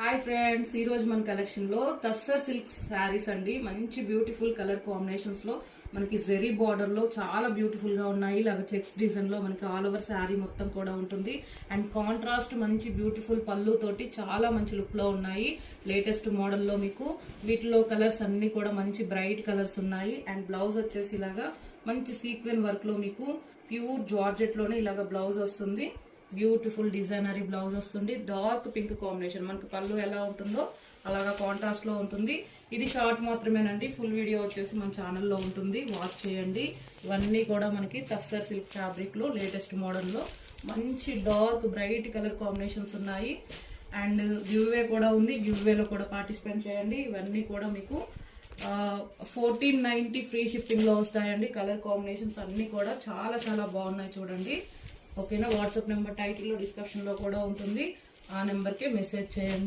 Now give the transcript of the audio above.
Hi friends, ఈ రోజు మన కలెక్షన్ లో టస్సర్ సిల్క్ శారీస్ అండి. మంచి బ్యూటిఫుల్ కలర్ కాంబినేషన్స్ లో మనకి జెరీ బార్డర్ లో చాలా బ్యూటిఫుల్ గా ఉన్నాయి. ఇలాగ చెక్స్ డిజైన్ లో మనకి ఆల్ ఓవర్ శారీ మొత్తం కూడా ఉంటుంది. అండ్ కాంట్రాస్ట్ మంచి బ్యూటిఫుల్ పళ్ళు తోటి చాలా మంచి లుక్ లో ఉన్నాయి. లేటెస్ట్ మోడల్ లో మీకు వీటిలో కలర్స్ అన్ని కూడా మంచి బ్రైట్ కలర్స్ ఉన్నాయి. అండ్ బ్లౌజ్ వచ్చేసి ఇలాగా మంచి సీక్వెన్ వర్క్ లో మీకు ప్యూర్ జార్జెట్ లోనే ఇలాగ బ్లౌజ్ వస్తుంది. బ్యూటిఫుల్ డిజైనరీ బ్లౌజ్ వస్తుంది. డార్క్ పింక్ కాంబినేషన్, మనకి పళ్ళు ఎలా ఉంటుందో అలాగా కాంట్రాస్ట్ లో ఉంటుంది. ఇది షార్ట్ మాత్రమేనండి, ఫుల్ వీడియో వచ్చేసి మన ఛానల్లో ఉంటుంది, వాచ్ చేయండి. ఇవన్నీ కూడా మనకి టస్సర్ సిల్క్ ఫ్యాబ్రిక్ లో లేటెస్ట్ మోడల్ లో మంచి డార్క్ బ్రైట్ కలర్ కాంబినేషన్స్ ఉన్నాయి. అండ్ గివ్ వే కూడా ఉంది, గివ్ వేలో కూడా పార్టిసిపేట్ చేయండి. ఇవన్నీ కూడా మీకు 1490 ఫ్రీ షిప్పింగ్ లో వస్తాయండి. కలర్ కాంబినేషన్స్ అన్ని కూడా చాలా చాలా బాగున్నాయి, చూడండి. ఓకేనా. వాట్సాప్ నెంబర్ టైటిల్ లో డిస్క్రిప్షన్ లో కూడా ఉంటుంది, ఆ నెంబర్కి మెసేజ్ చేయండి.